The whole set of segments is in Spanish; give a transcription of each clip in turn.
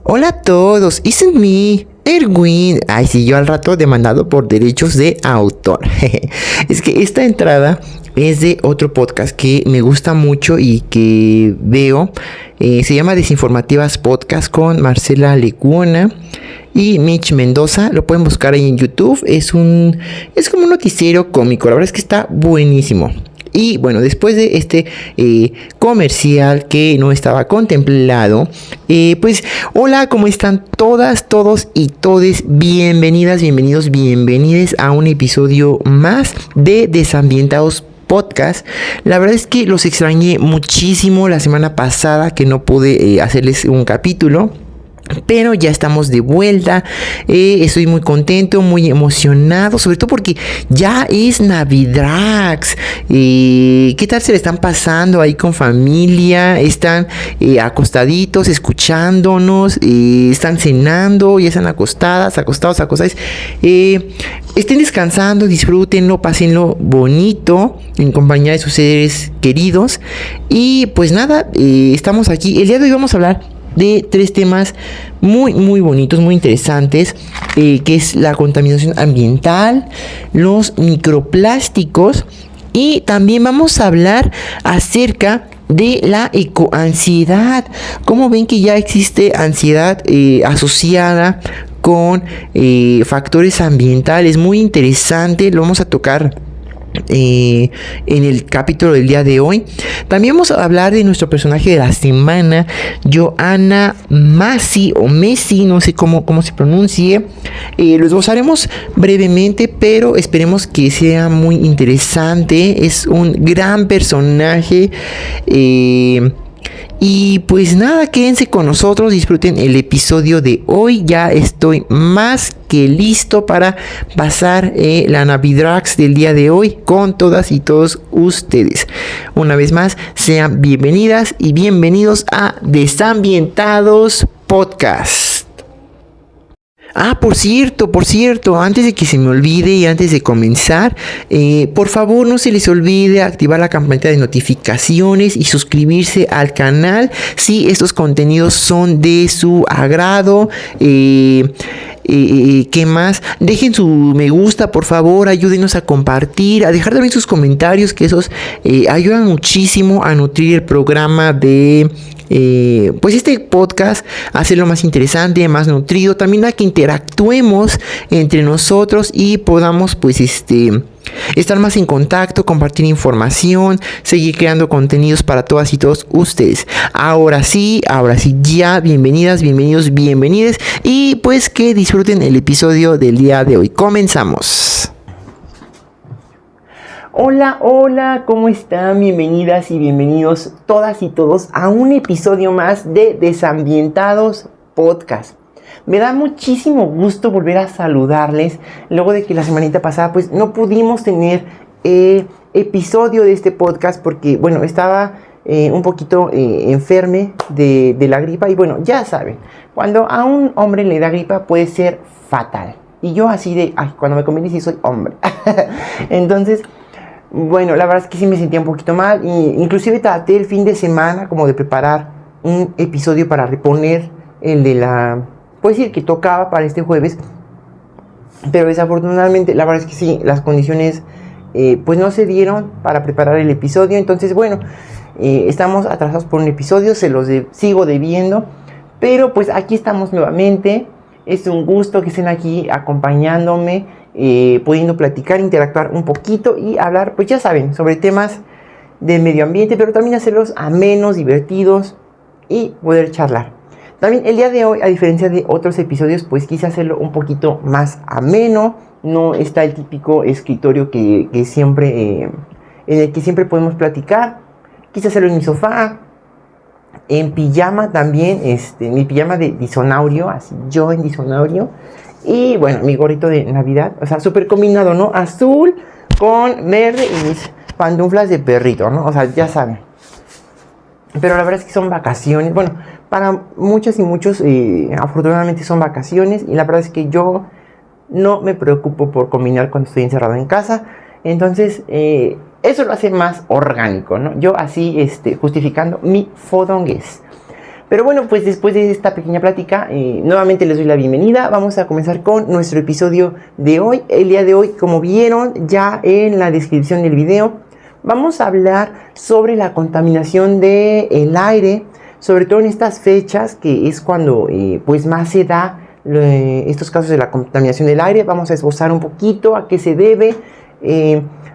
Hola a todos, isn't me, Erwin. Ay, sí, yo al rato demandado por derechos de autor. Es que esta entrada es de otro podcast que me gusta mucho y que veo. Se llama Desinformativas Podcast con Marcela Lecuona y Mitch Mendoza. Lo pueden buscar ahí en YouTube. Es como un noticiero cómico. La verdad es que está buenísimo. Y bueno, después de este comercial que no estaba contemplado, pues hola, ¿cómo están todas, todos y todes? Bienvenidas, bienvenidos, bienvenides a un episodio más de Desambientados Podcast. La verdad es que los extrañé muchísimo la semana pasada que no pude hacerles un capítulo. Pero ya estamos de vuelta, estoy muy contento, muy emocionado, sobre todo porque ya es Navidrax. ¿Qué tal se le están pasando ahí con familia? Están acostaditos, escuchándonos, están cenando, ya están acostados. Estén descansando, disfrútenlo, pásenlo bonito en compañía de sus seres queridos. Y pues nada, estamos aquí. El día de hoy vamos a hablar de 3 temas muy bonitos, muy interesantes, que es la contaminación ambiental, los microplásticos, y también vamos a hablar acerca de la ecoansiedad. Como ven que ya existe ansiedad asociada con factores ambientales, muy interesante, lo vamos a tocar en el capítulo del día de hoy. También vamos a hablar de nuestro personaje de la semana, Joanna Macy o Messi, no sé cómo se pronuncie. Lo esbozaremos brevemente, pero esperemos que sea muy interesante. Es un gran personaje. Y pues nada, quédense con nosotros, disfruten el episodio de hoy. Ya estoy más que listo para pasar la Navidrax del día de hoy con todas y todos ustedes. Una vez más, sean bienvenidas y bienvenidos a Desambientados Podcast. Por cierto, antes de que se me olvide y antes de comenzar, por favor no se les olvide activar la campanita de notificaciones y suscribirse al canal si estos contenidos son de su agrado. ¿Qué más? Dejen su me gusta, por favor, ayúdenos a compartir, a dejar también sus comentarios, que esos ayudan muchísimo a nutrir el programa de pues este podcast, a hacerlo más interesante, más nutrido, también a que interactuemos entre nosotros y podamos pues estar más en contacto, compartir información, seguir creando contenidos para todas y todos ustedes. Ahora sí, ya, bienvenidas, bienvenidos, bienvenides, y pues que disfruten el episodio del día de hoy. Comenzamos. Hola, ¿cómo están? Bienvenidas y bienvenidos todas y todos a un episodio más de Desambientados Podcast. Me da muchísimo gusto volver a saludarles luego de que la semanita pasada pues no pudimos tener episodio de este podcast porque bueno, estaba un poquito enferme de la gripa y bueno, ya saben, cuando a un hombre le da gripa puede ser fatal. Y yo así de, cuando me conviene sí soy hombre. Entonces, bueno, la verdad es que sí me sentía un poquito mal. Inclusive traté el fin de semana como de preparar un episodio para reponer el de pues sí, el que tocaba para este jueves. Pero desafortunadamente, la verdad es que sí, las condiciones pues no se dieron para preparar el episodio. Entonces, bueno, estamos atrasados por un episodio, se los sigo debiendo. Pero pues aquí estamos nuevamente. Es un gusto que estén aquí acompañándome, pudiendo platicar, interactuar un poquito y hablar, pues ya saben, sobre temas del medio ambiente, pero también hacerlos amenos, divertidos y poder charlar. También el día de hoy, a diferencia de otros episodios, pues quise hacerlo un poquito más ameno. No está el típico escritorio que siempre, en el que siempre podemos platicar. Quise hacerlo en mi sofá, en pijama también, mi pijama de disonaurio, así yo en disonaurio. Y bueno, mi gorrito de Navidad, o sea, súper combinado, ¿no? Azul con verde y mis pantuflas de perrito, ¿no? O sea, ya saben. Pero la verdad es que son vacaciones. Bueno, para muchas y muchos, afortunadamente son vacaciones. Y la verdad es que yo no me preocupo por combinar cuando estoy encerrado en casa. Entonces, eso lo hace más orgánico, ¿no? Yo así, justificando mi fodonguez. Pero bueno, pues después de esta pequeña plática, nuevamente les doy la bienvenida. Vamos a comenzar con nuestro episodio de hoy. El día de hoy, como vieron ya en la descripción del video, vamos a hablar sobre la contaminación del aire, sobre todo en estas fechas, que es cuando pues más se da estos casos de la contaminación del aire. Vamos a esbozar un poquito a qué se debe.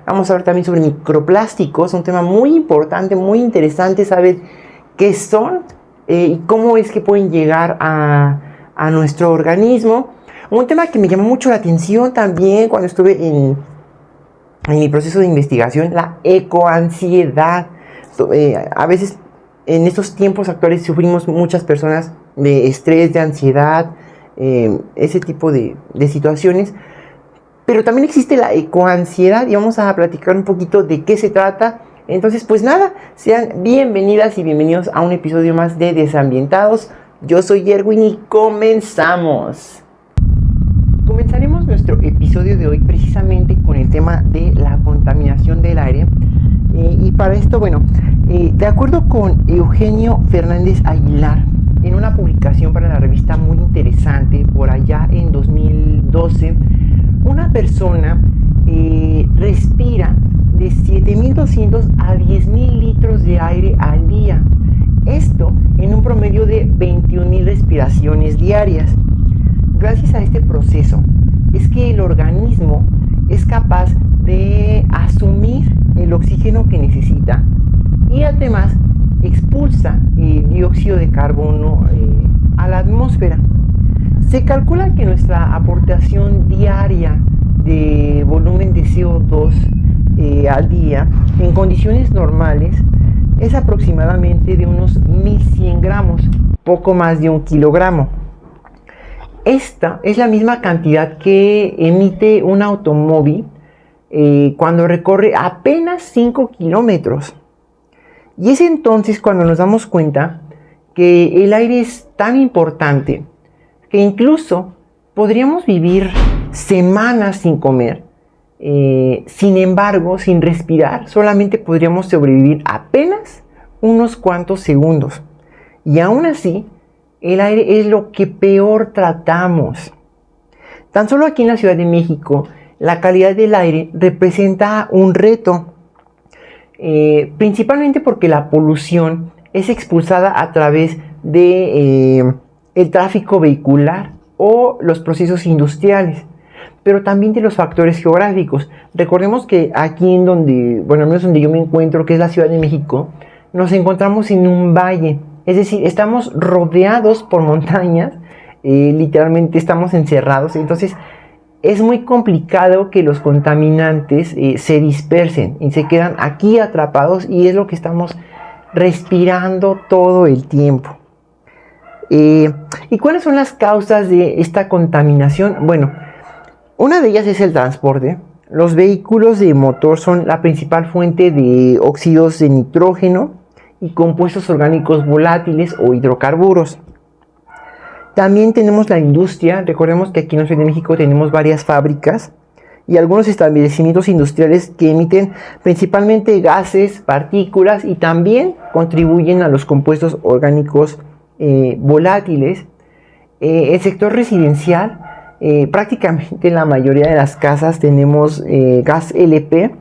Vamos a hablar también sobre microplásticos, un tema muy importante, muy interesante saber qué son y cómo es que pueden llegar a nuestro organismo. Un tema que me llamó mucho la atención también cuando estuve en mi proceso de investigación, la ecoansiedad. A veces en estos tiempos actuales sufrimos muchas personas de estrés, de ansiedad, ese tipo de situaciones. Pero también existe la ecoansiedad y vamos a platicar un poquito de qué se trata. Entonces, pues nada, sean bienvenidas y bienvenidos a un episodio más de Desambientados. Yo soy Erwin y comenzamos. Comenzaremos nuestro episodio de hoy precisamente con el tema de la contaminación del aire. Y para esto, bueno, de acuerdo con Eugenio Fernández Aguilar, en una publicación para la revista Muy Interesante, por allá en 2012, una persona respira de 7.200 a 10.000 litros de aire al día. Esto en un promedio de 21.000 respiraciones diarias. Gracias a este proceso es que el organismo es capaz de asumir el oxígeno que necesita y además expulsa el dióxido de carbono a la atmósfera. Se calcula que nuestra aportación diaria de volumen de CO2 al día en condiciones normales es aproximadamente de unos 1.100 gramos, poco más de 1 kilogramo. Esta es la misma cantidad que emite un automóvil cuando recorre apenas 5 kilómetros. Y es entonces cuando nos damos cuenta que el aire es tan importante que incluso podríamos vivir semanas sin comer. Sin embargo, sin respirar, solamente podríamos sobrevivir apenas unos cuantos segundos. Y aún así, el aire es lo que peor tratamos. Tan solo aquí en la Ciudad de México, la calidad del aire representa un reto. Principalmente porque la polución es expulsada a través de el tráfico vehicular o los procesos industriales, pero también de los factores geográficos. Recordemos que aquí en donde, bueno, al menos donde yo me encuentro, que es la Ciudad de México, nos encontramos en un valle, es decir, estamos rodeados por montañas, literalmente estamos encerrados, entonces es muy complicado que los contaminantes se dispersen y se quedan aquí atrapados, y es lo que estamos respirando todo el tiempo. ¿Y cuáles son las causas de esta contaminación? Bueno, una de ellas es el transporte. Los vehículos de motor son la principal fuente de óxidos de nitrógeno y compuestos orgánicos volátiles o hidrocarburos. También tenemos la industria. Recordemos que aquí en la Ciudad de México tenemos varias fábricas y algunos establecimientos industriales que emiten principalmente gases, partículas y también contribuyen a los compuestos orgánicos volátiles. El sector residencial, prácticamente en la mayoría de las casas tenemos gas LP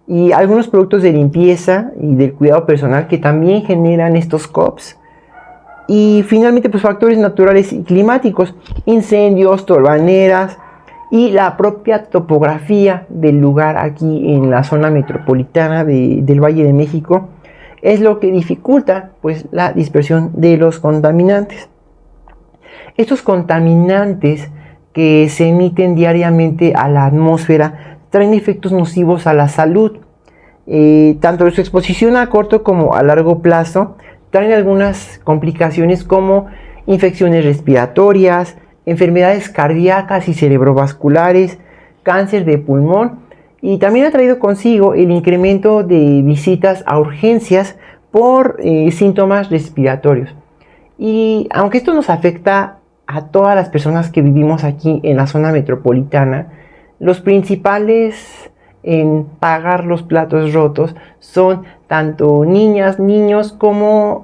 y algunos productos de limpieza y del cuidado personal que también generan estos COPs. Y finalmente, pues factores naturales y climáticos, incendios, torbaneras y la propia topografía del lugar aquí en la zona metropolitana del Valle de México es lo que dificulta pues la dispersión de los contaminantes. Estos contaminantes que se emiten diariamente a la atmósfera traen efectos nocivos a la salud. Tanto de su exposición a corto como a largo plazo traen algunas complicaciones como infecciones respiratorias, enfermedades cardíacas y cerebrovasculares, cáncer de pulmón, y también ha traído consigo el incremento de visitas a urgencias por síntomas respiratorios. Y aunque esto nos afecta a todas las personas que vivimos aquí en la zona metropolitana, los principales en pagar los platos rotos son tanto niñas, niños como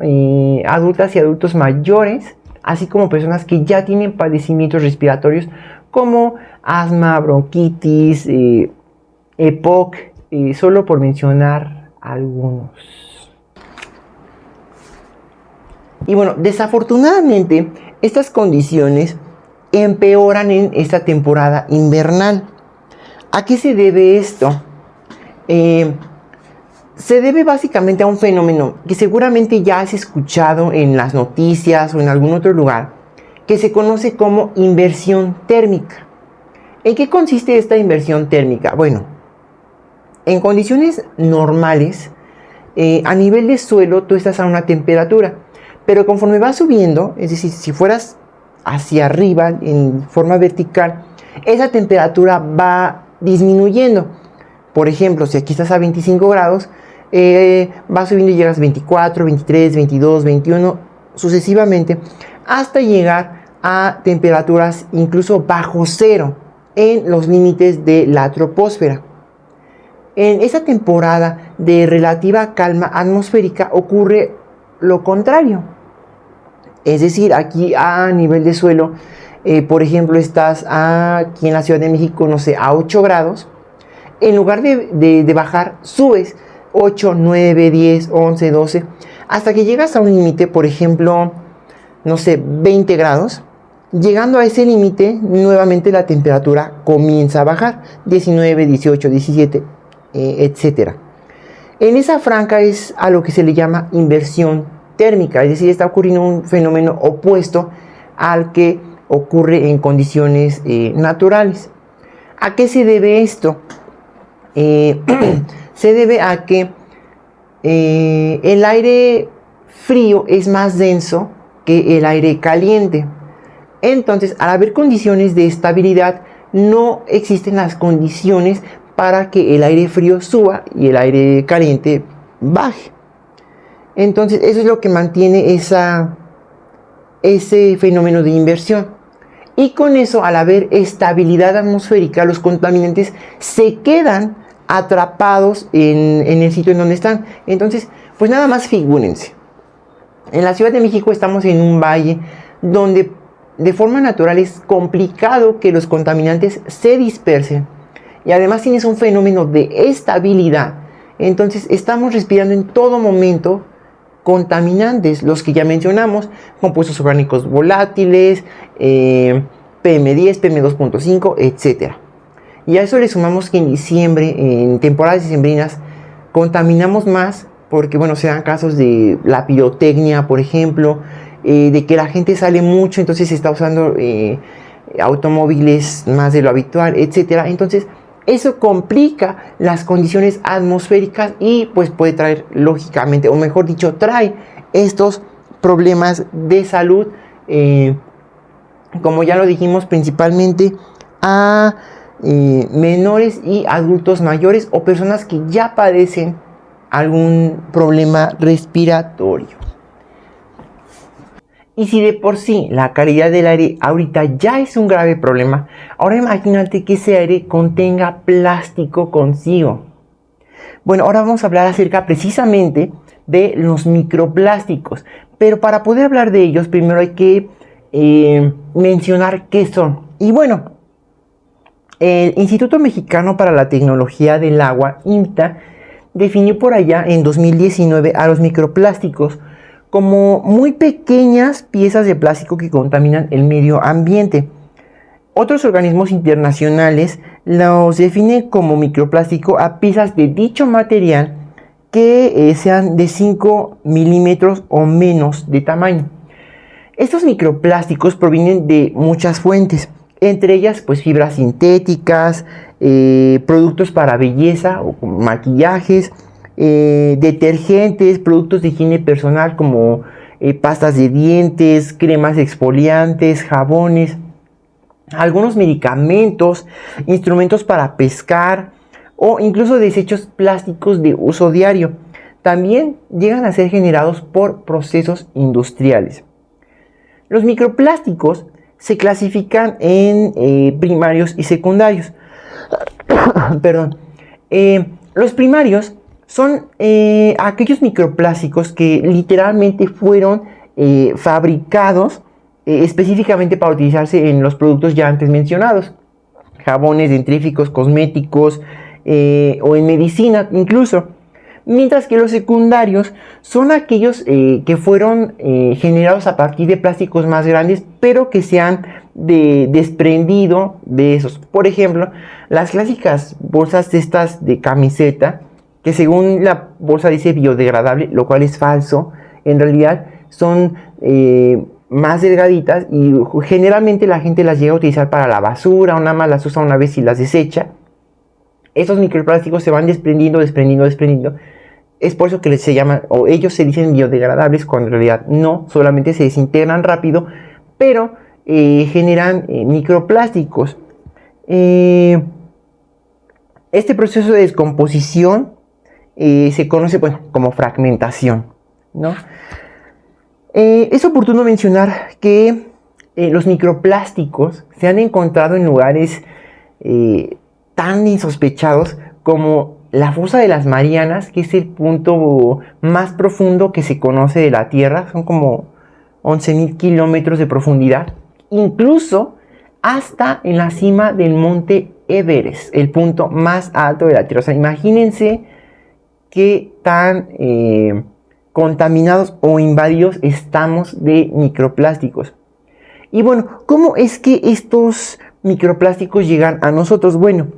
adultas y adultos mayores, así como personas que ya tienen padecimientos respiratorios como asma, bronquitis, EPOC, solo por mencionar algunos. Y bueno, desafortunadamente estas condiciones empeoran en esta temporada invernal. ¿A qué se debe esto? Se debe básicamente a un fenómeno que seguramente ya has escuchado en las noticias o en algún otro lugar, que se conoce como inversión térmica. ¿En qué consiste esta inversión térmica? Bueno, en condiciones normales, a nivel de suelo tú estás a una temperatura, pero conforme vas subiendo, es decir, si fueras hacia arriba en forma vertical, esa temperatura va disminuyendo. Por ejemplo, si aquí estás a 25 grados, vas subiendo y llegas a 24, 23, 22, 21, sucesivamente, hasta llegar a temperaturas incluso bajo cero en los límites de la troposfera. En esa temporada de relativa calma atmosférica ocurre lo contrario. Es decir, aquí a nivel de suelo, por ejemplo, estás aquí en la Ciudad de México, no sé, a 8 grados. En lugar de bajar, subes 8, 9, 10, 11, 12, hasta que llegas a un límite, por ejemplo, no sé, 20 grados. Llegando a ese límite, nuevamente la temperatura comienza a bajar, 19, 18, 17, etc. En esa franja es a lo que se le llama inversión térmica, es decir, está ocurriendo un fenómeno opuesto al que ocurre en condiciones naturales. ¿A qué se debe esto? Se debe a que el aire frío es más denso que el aire caliente. Entonces, al haber condiciones de estabilidad, no existen las condiciones para que el aire frío suba y el aire caliente baje. Entonces, eso es lo que mantiene ese fenómeno de inversión. Y con eso, al haber estabilidad atmosférica, los contaminantes se quedan atrapados en el sitio en donde están. Entonces, pues nada más figúrense. En la Ciudad de México estamos en un valle donde de forma natural es complicado que los contaminantes se dispersen. Y además tienes un fenómeno de estabilidad. Entonces estamos respirando en todo momento contaminantes, los que ya mencionamos, compuestos orgánicos volátiles, PM10, PM2.5, etc. Y a eso le sumamos que en diciembre, en temporadas decembrinas, contaminamos más porque, bueno, se dan casos de la pirotecnia, por ejemplo, de que la gente sale mucho, entonces se está usando automóviles más de lo habitual, etc. Entonces, eso complica las condiciones atmosféricas y pues puede traer, lógicamente, o mejor dicho, trae estos problemas de salud, como ya lo dijimos, principalmente a menores y adultos mayores o personas que ya padecen algún problema respiratorio. Y si de por sí la calidad del aire ahorita ya es un grave problema, ahora imagínate que ese aire contenga plástico consigo. Bueno, ahora vamos a hablar acerca precisamente de los microplásticos. Pero para poder hablar de ellos, primero hay que mencionar qué son. Y bueno, el Instituto Mexicano para la Tecnología del Agua, IMTA, definió por allá en 2019 a los microplásticos como muy pequeñas piezas de plástico que contaminan el medio ambiente. Otros organismos internacionales los definen como microplástico a piezas de dicho material que sean de 5 milímetros o menos de tamaño. Estos microplásticos provienen de muchas fuentes, entre ellas pues fibras sintéticas, productos para belleza o maquillajes, detergentes, productos de higiene personal como pastas de dientes, cremas exfoliantes, jabones, algunos medicamentos, instrumentos para pescar o incluso desechos plásticos de uso diario. También llegan a ser generados por procesos industriales. Los microplásticos se clasifican en primarios y secundarios. Perdón. Los primarios son aquellos microplásticos que literalmente fueron fabricados específicamente para utilizarse en los productos ya antes mencionados. Jabones, dentífricos, cosméticos o en medicina incluso. Mientras que los secundarios son aquellos que fueron generados a partir de plásticos más grandes, pero que se han desprendido de esos. Por ejemplo, las clásicas bolsas estas de camiseta, que según la bolsa dice biodegradable, lo cual es falso. En realidad son más delgaditas y generalmente la gente las llega a utilizar para la basura o nada más las usa una vez y las desecha. Estos microplásticos se van desprendiendo. Es por eso que se llaman, o ellos se dicen biodegradables, cuando en realidad no, solamente se desintegran rápido, pero generan microplásticos. Este proceso de descomposición se conoce como fragmentación, ¿no? Es oportuno mencionar que los microplásticos se han encontrado en lugares tan insospechados como la fosa de las Marianas, que es el punto más profundo que se conoce de la Tierra. Son como 11.000 kilómetros de profundidad. Incluso hasta en la cima del monte Everest, el punto más alto de la Tierra. O sea, imagínense qué tan contaminados o invadidos estamos de microplásticos. Y bueno, ¿cómo es que estos microplásticos llegan a nosotros? Bueno,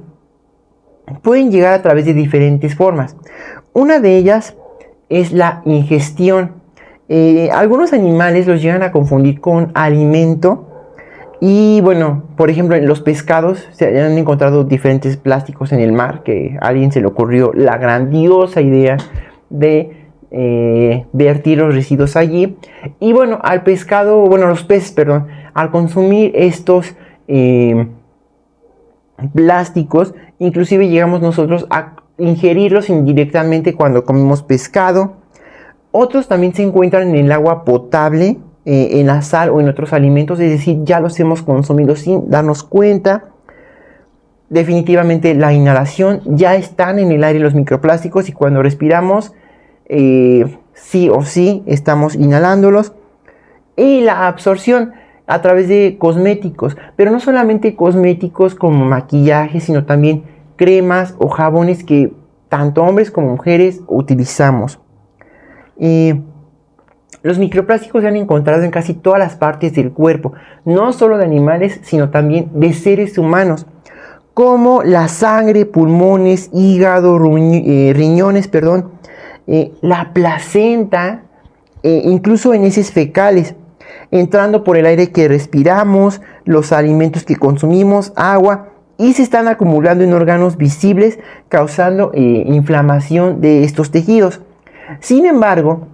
pueden llegar a través de diferentes formas. Una de ellas es la ingestión. Algunos animales los llegan a confundir con alimento. Y bueno, por ejemplo, en los pescados se han encontrado diferentes plásticos en el mar, que a alguien se le ocurrió la grandiosa idea de vertir los residuos allí. Y bueno, los peces, al consumir estos plásticos, inclusive llegamos nosotros a ingerirlos indirectamente cuando comemos pescado. Otros también se encuentran en el agua potable, en la sal o en otros alimentos, es decir, ya los hemos consumido sin darnos cuenta. Definitivamente la inhalación, ya están en el aire los microplásticos y cuando respiramos sí o sí estamos inhalándolos. Y la absorción a través de cosméticos, pero no solamente cosméticos como maquillaje, sino también cremas o jabones que tanto hombres como mujeres utilizamos. Los microplásticos se han encontrado en casi todas las partes del cuerpo, no solo de animales, sino también de seres humanos, como la sangre, pulmones, hígado, riñones, la placenta, incluso en heces fecales, entrando por el aire que respiramos, los alimentos que consumimos, agua, y se están acumulando en órganos visibles, causando inflamación de estos tejidos. Sin embargo,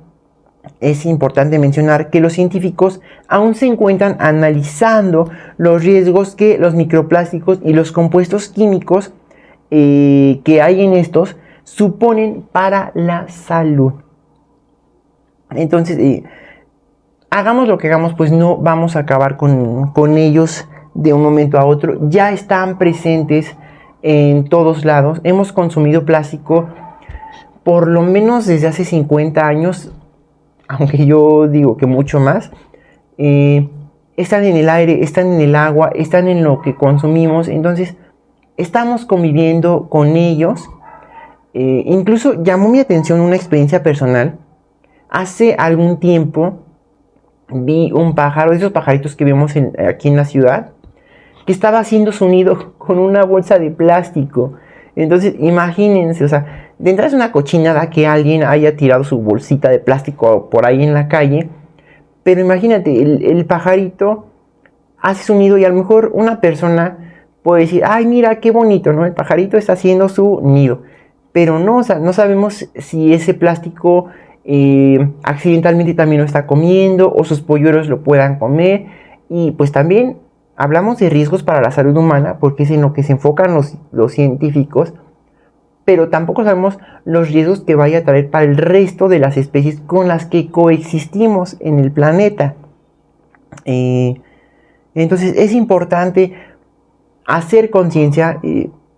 es importante mencionar que los científicos aún se encuentran analizando los riesgos que los microplásticos y los compuestos químicos que hay en estos suponen para la salud. Entonces, hagamos lo que hagamos, pues no vamos a acabar con ellos de un momento a otro. Ya están presentes en todos lados. Hemos consumido plástico por lo menos desde hace 50 años, aunque yo digo que mucho más. Están en el aire, están en el agua, están en lo que consumimos. Entonces, estamos conviviendo con ellos. Incluso llamó mi atención una experiencia personal. Hace algún tiempo vi un pájaro, de esos pajaritos que vemos aquí en la ciudad, que estaba haciendo su nido con una bolsa de plástico. Entonces, imagínense, o sea, de entrada es una cochinada que alguien haya tirado su bolsita de plástico por ahí en la calle. Pero imagínate, el pajarito hace su nido y a lo mejor una persona puede decir, ay, mira, qué bonito, ¿no? El pajarito está haciendo su nido. Pero no, o sea, no sabemos si ese plástico accidentalmente también lo está comiendo o sus polluelos lo puedan comer. Y pues también hablamos de riesgos para la salud humana porque es en lo que se enfocan los científicos, pero tampoco sabemos los riesgos que vaya a traer para el resto de las especies con las que coexistimos en el planeta. Entonces es importante hacer conciencia.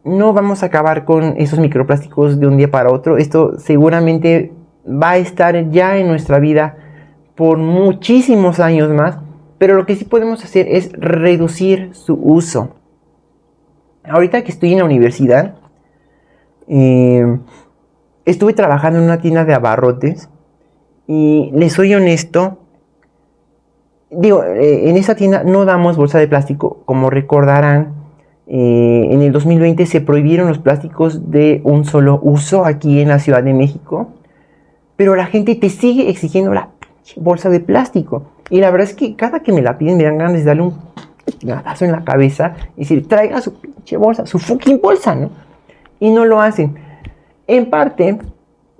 no vamos a acabar con esos microplásticos de un día para otro. Esto seguramente va a estar ya en nuestra vida por muchísimos años más, pero lo que sí podemos hacer es reducir su uso. Ahorita que estoy en la universidad, estuve trabajando en una tienda de abarrotes y les soy honesto, en esa tienda no damos bolsa de plástico. Como recordarán, en el 2020 se prohibieron los plásticos de un solo uso aquí en la Ciudad de México, pero la gente te sigue exigiendo la bolsa de plástico. Y la verdad es que cada que me la piden me dan ganas de darle un nadazo en la cabeza y decir, traiga su pinche bolsa, su fucking bolsa, ¿no? Y no lo hacen. En parte,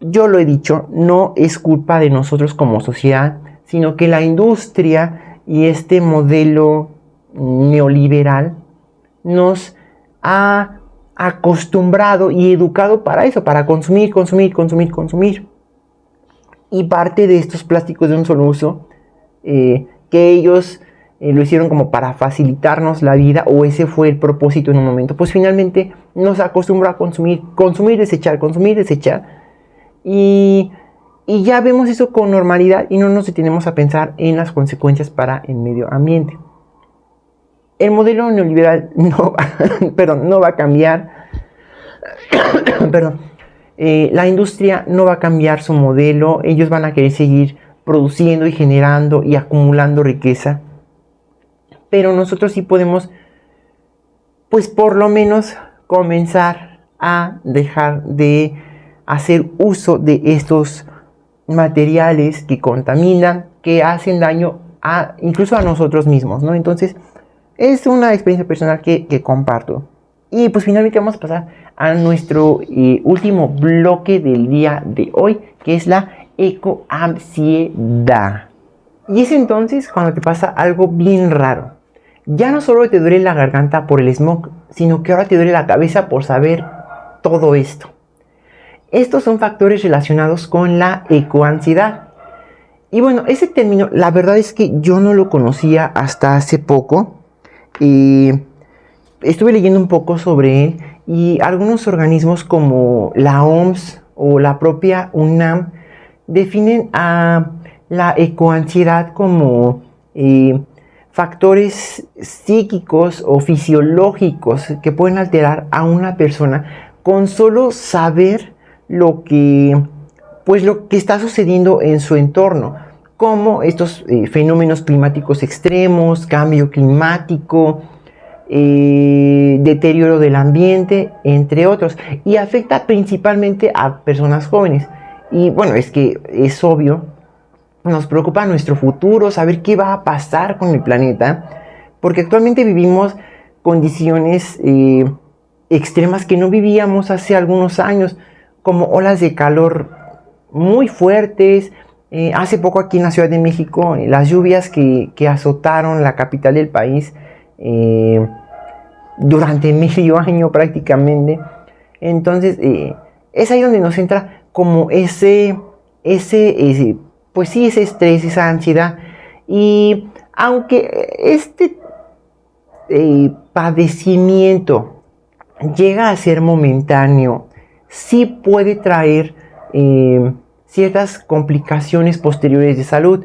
yo lo he dicho, no es culpa de nosotros como sociedad, sino que la industria y este modelo neoliberal nos ha acostumbrado y educado para eso, para consumir. Y parte de estos plásticos de un solo uso, que ellos lo hicieron como para facilitarnos la vida, o ese fue el propósito en un momento, pues finalmente nos acostumbró a consumir, desechar. Y ya vemos eso con normalidad y no nos detenemos a pensar en las consecuencias para el medio ambiente. El modelo neoliberal no va a cambiar. La industria no va a cambiar su modelo. Ellos van a querer seguir produciendo y generando y acumulando riqueza. Pero nosotros sí podemos, pues por lo menos, comenzar a dejar de hacer uso de estos materiales que contaminan, que hacen daño incluso a nosotros mismos, ¿no? Entonces, es una experiencia personal que comparto. Y pues finalmente vamos a pasar a nuestro último bloque del día de hoy, que es la ecoansiedad. Y es entonces cuando te pasa algo bien raro. Ya no solo te duele la garganta por el smog, sino que ahora te duele la cabeza por saber todo esto. Estos son factores relacionados con la ecoansiedad. Y bueno, ese término, la verdad es que yo no lo conocía hasta hace poco. Estuve leyendo un poco sobre él y algunos organismos como la OMS o la propia UNAM definen a la ecoansiedad como factores psíquicos o fisiológicos que pueden alterar a una persona con solo saber lo que está sucediendo en su entorno, como estos fenómenos climáticos extremos, cambio climático, deterioro del ambiente, entre otros, y afecta principalmente a personas jóvenes. Y bueno, es que es obvio, nos preocupa nuestro futuro, saber qué va a pasar con el planeta, porque actualmente vivimos condiciones extremas que no vivíamos hace algunos años, como olas de calor muy fuertes. Hace poco aquí en la Ciudad de México, las lluvias que azotaron la capital del país durante medio año prácticamente. Entonces es ahí donde nos entra como ese estrés, esa ansiedad. Y aunque este padecimiento llega a ser momentáneo, sí puede traer ciertas complicaciones posteriores de salud.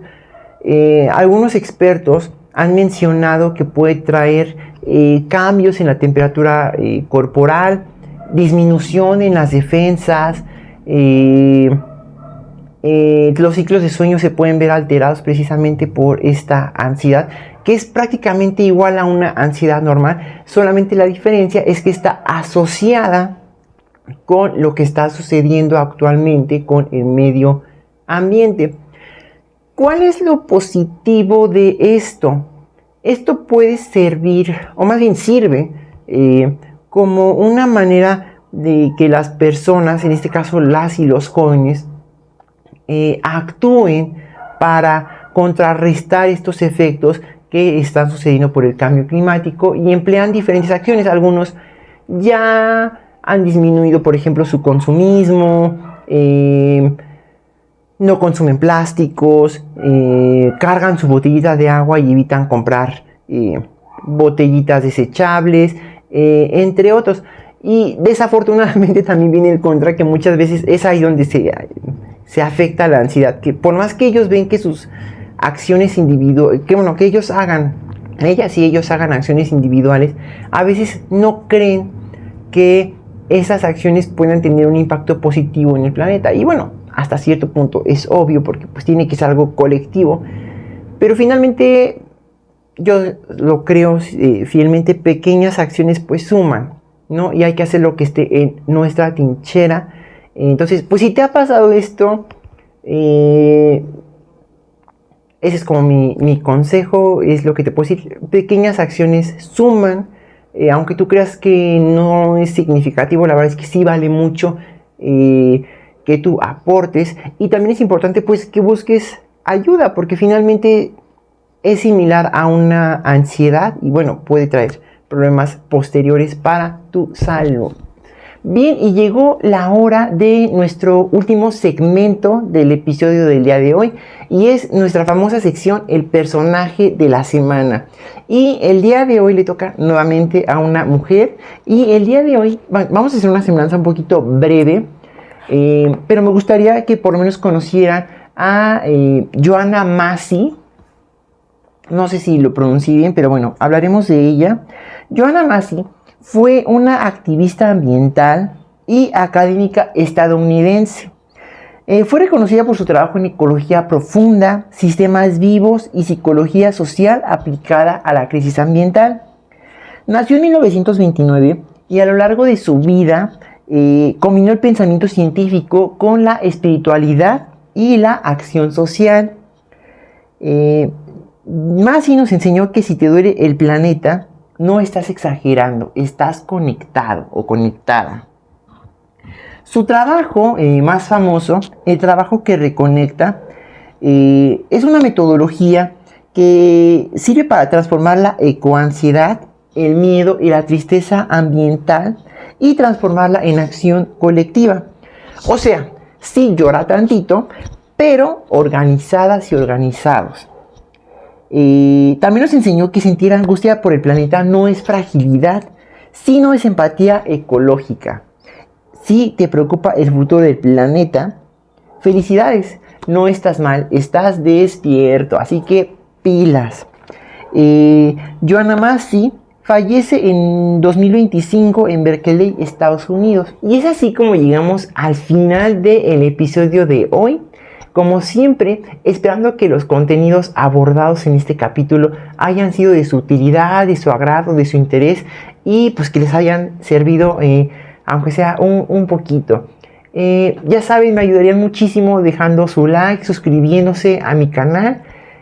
Algunos expertos han mencionado que puede traer cambios en la temperatura corporal, disminución en las defensas, los ciclos de sueño se pueden ver alterados precisamente por esta ansiedad, que es prácticamente igual a una ansiedad normal, solamente la diferencia es que está asociada con lo que está sucediendo actualmente con el medio ambiente. ¿Cuál es lo positivo de esto? Esto puede servir, o más bien sirve, como una manera de que las personas, en este caso las y los jóvenes, actúen para contrarrestar estos efectos que están sucediendo por el cambio climático y emplean diferentes acciones. Algunos ya han disminuido, por ejemplo, su consumismo, no consumen plásticos, cargan su botellita de agua y evitan comprar botellitas desechables, entre otros. Y desafortunadamente también viene el contra, que muchas veces es ahí donde se afecta la ansiedad, que por más que ellos ven que sus acciones individuales, que ellos hagan, ellas y ellos hagan acciones individuales, a veces no creen que esas acciones puedan tener un impacto positivo en el planeta. Y bueno, hasta cierto punto es obvio, porque pues tiene que ser algo colectivo, pero finalmente yo lo creo fielmente, pequeñas acciones pues suman, ¿no? Y hay que hacer lo que esté en nuestra trinchera. Entonces, pues si te ha pasado esto, ese es como mi consejo, es lo que te puedo decir. Pequeñas acciones suman, aunque tú creas que no es significativo, la verdad es que sí vale mucho que tú aportes. Y también es importante pues que busques ayuda, porque finalmente es similar a una ansiedad y bueno, puede traer problemas posteriores para tu salud. Bien, y llegó la hora de nuestro último segmento del episodio del día de hoy, y es nuestra famosa sección, el personaje de la semana. Y el día de hoy le toca nuevamente a una mujer, y el día de hoy vamos a hacer una semblanza un poquito breve, pero me gustaría que por lo menos conocieran a Joanna Macy. No sé si lo pronuncié bien, pero bueno, hablaremos de ella. Joanna Macy fue una activista ambiental y académica estadounidense. Fue reconocida por su trabajo en ecología profunda, sistemas vivos y psicología social aplicada a la crisis ambiental. Nació en 1929 y a lo largo de su vida combinó el pensamiento científico con la espiritualidad y la acción social. Macy nos enseñó que si te duele el planeta, no estás exagerando, estás conectado o conectada. Su trabajo más famoso, el trabajo que reconecta, es una metodología que sirve para transformar la ecoansiedad, el miedo y la tristeza ambiental y transformarla en acción colectiva. O sea, sí llora tantito, pero organizadas y organizados. También nos enseñó que sentir angustia por el planeta no es fragilidad, sino es empatía ecológica. Si te preocupa el futuro del planeta, felicidades, no estás mal, estás despierto, así que pilas. Joanna Macy fallece en 2025 en Berkeley, Estados Unidos. Y es así como llegamos al final del episodio de hoy. Como siempre, esperando que los contenidos abordados en este capítulo hayan sido de su utilidad, de su agrado, de su interés, y pues que les hayan servido, aunque sea un poquito. Ya saben, me ayudarían muchísimo dejando su like, suscribiéndose a mi canal.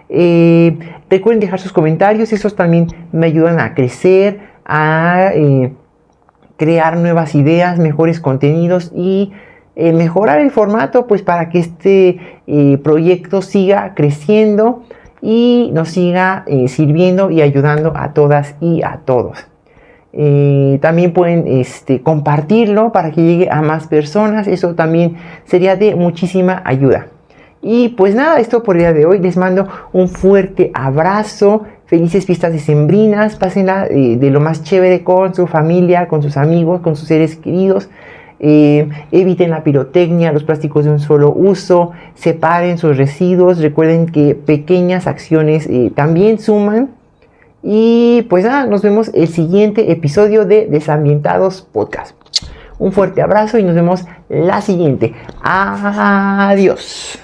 Recuerden dejar sus comentarios, esos también me ayudan a crecer, a crear nuevas ideas, mejores contenidos y mejorar el formato, pues para que este proyecto siga creciendo y nos siga sirviendo y ayudando a todas y a todos. También pueden compartirlo para que llegue a más personas, eso también sería de muchísima ayuda. Y pues nada, esto por el día de hoy. Les mando un fuerte abrazo, felices fiestas decembrinas, pásenla de lo más chévere con su familia, con sus amigos, con sus seres queridos. Eviten la pirotecnia, los plásticos de un solo uso, separen sus residuos, recuerden que pequeñas acciones también suman. Y pues nada, nos vemos el siguiente episodio de Desambientados Podcast. Un fuerte abrazo y nos vemos la siguiente. Adiós.